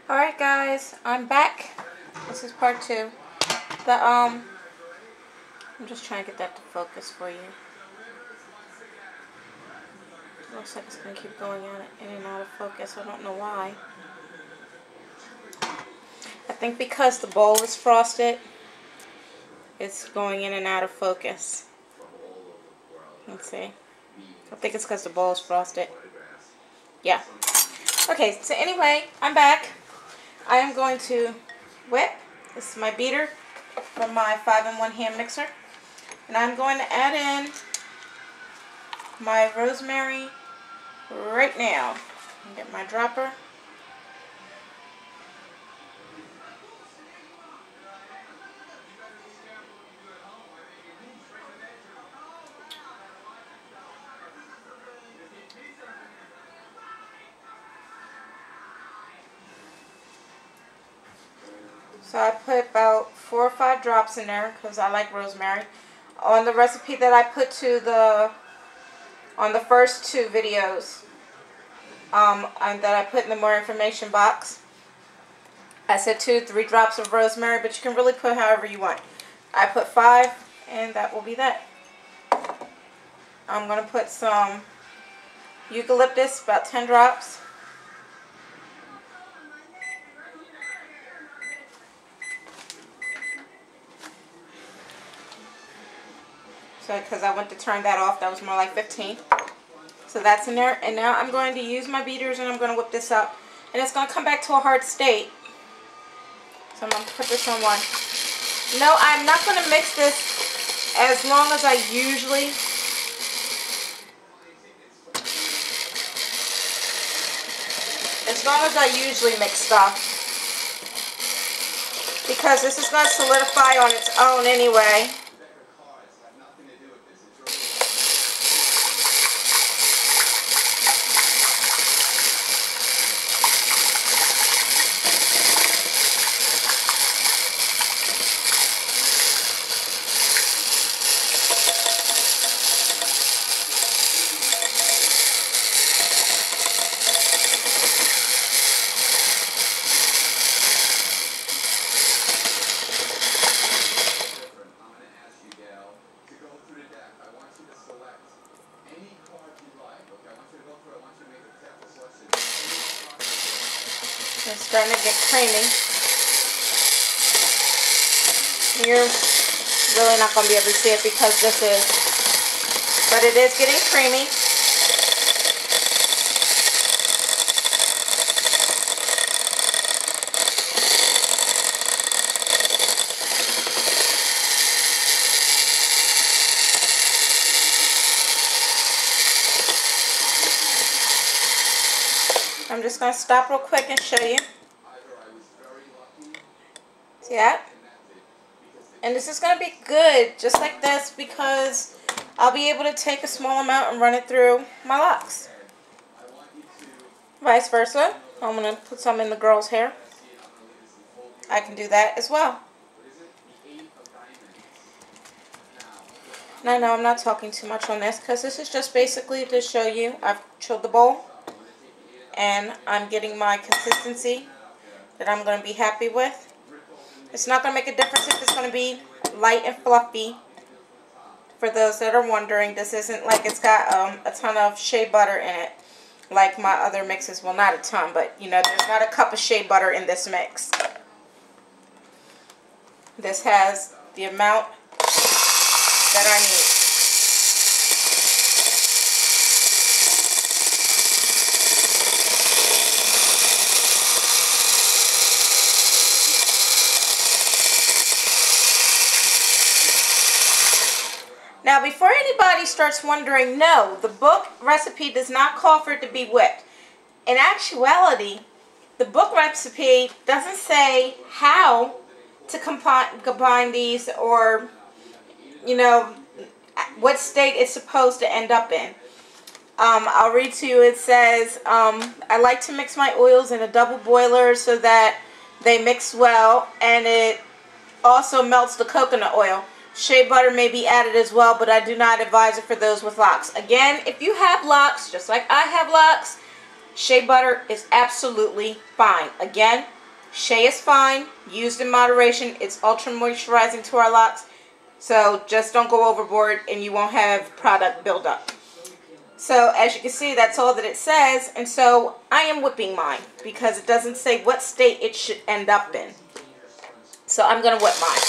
Alright guys, I'm back. This is part 2. I'm just trying to get that to focus for you. Looks like it's going to keep going in and out of focus. I don't know why. I think because the bowl is frosted, it's going in and out of focus. Let's see. I think it's because the bowl is frosted. Yeah. Okay, so anyway, I'm back. I am going to whip. This is my beater from my 5-in-1 hand mixer. And I'm going to add in my rosemary right now. Get my dropper. So I put about 4 or 5 drops in there because I like rosemary. On the recipe that I put on the first 2 videos and that I put in the more information box, I said 2 to 3 drops of rosemary, but you can really put however you want. I put 5, and that will be that. I'm going to put some eucalyptus, about 10 drops. Because I went to turn that off, that was more like 15. So that's in there. And now I'm going to use my beaters and I'm going to whip this up. And it's going to come back to a hard state. So I'm going to put this on 1. No, I'm not going to mix this as long as I usually. As long as I usually mix stuff. Because this is going to solidify on its own anyway. It's starting to get creamy. You're really not going to be able to see it because this is, but it is getting creamy. I'm just going to stop real quick and show you. See that? And this is going to be good just like this because I'll be able to take a small amount and run it through my locks. Vice versa. I'm going to put some in the girl's hair. I can do that as well. And I know I'm not talking too much on this because this is just basically to show you I've chilled the bowl. And I'm getting my consistency that I'm going to be happy with. It's not going to make a difference if it's going to be light and fluffy. For those that are wondering, this isn't like it's got a ton of shea butter in it like my other mixes. Well, not a ton, but you know, there's not a cup of shea butter in this mix. This has the amount that I need. Now, before anybody starts wondering, no, the book recipe does not call for it to be whipped. In actuality, the book recipe doesn't say how to combine these or, you know, what state it's supposed to end up in. I'll read to you. It says, I like to mix my oils in a double boiler so that they mix well, and it also melts the coconut oil. Shea butter may be added as well, but I do not advise it for those with locks. Again, if you have locks, just like I have locks, shea butter is absolutely fine. Again, Shea is fine, used in moderation. It's ultra moisturizing to our locks. So just don't go overboard and you won't have product buildup. So as you can see, that's all that it says. And so I am whipping mine because it doesn't say what state it should end up in. So I'm going to whip mine.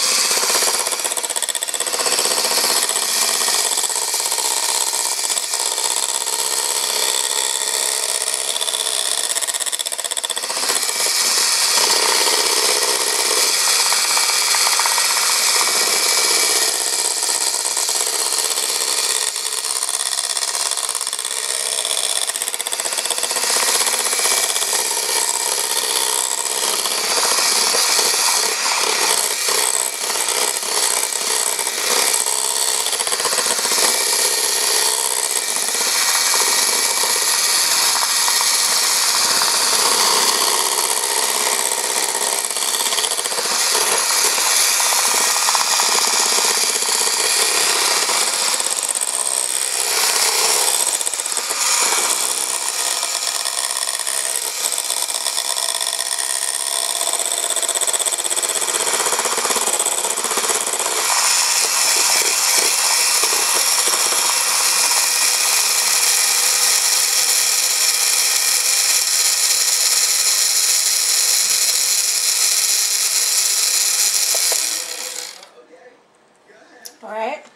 Alright,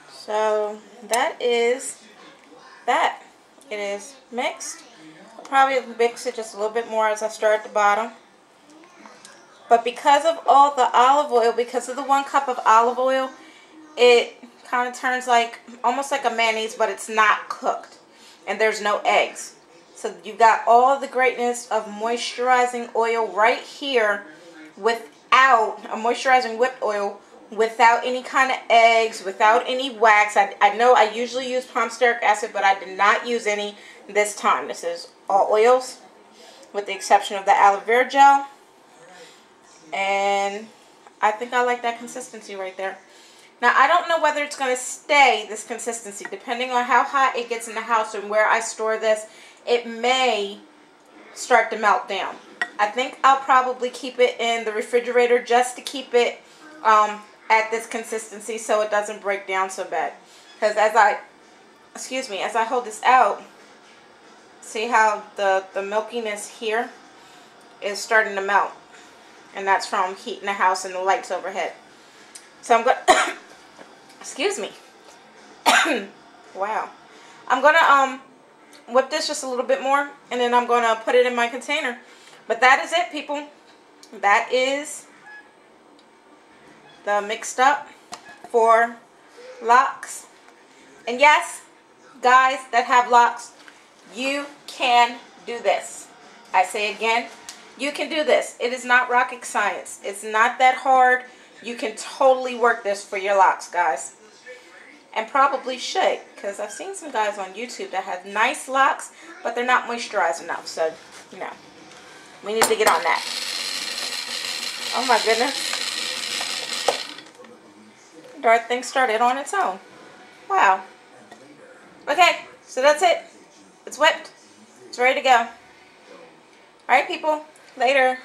so that is that. It is mixed. I'll probably mix it just a little bit more as I start at the bottom. But because of all the olive oil, because of the 1 cup of olive oil, it kind of turns like, almost like a mayonnaise, but it's not cooked. And there's no eggs. So you've got all the greatness of moisturizing oil right here without a moisturizing whipped oil, without any kind of eggs, without any wax. I know I usually use palm stearic acid, but I did not use any this time. This is all oils, with the exception of the aloe vera gel. And I think I like that consistency right there. Now, I don't know whether it's going to stay this consistency. Depending on how hot it gets in the house and where I store this, it may start to melt down. I think I'll probably keep it in the refrigerator just to keep it at this consistency so it doesn't break down so bad. Because as I hold this out, see how the milkiness here is starting to melt. And that's from heat in the house and the lights overhead. So I'm going to, excuse me. Wow. I'm going to whip this just a little bit more, and then I'm going to put it in my container. But that is it, people. That is the mixed up for LOCS. And yes, guys that have LOCS, you can do this. I say again, you can do this. It is not rocket science. It's not that hard. You can totally work this for your LOCS, guys. And probably should, because I've seen some guys on YouTube that have nice LOCS, but they're not moisturized enough. So, you know, we need to get on that. Oh my goodness. Darn thing started on its own. Wow. Okay, so that's it. It's whipped. It's ready to go. Alright, people. Later.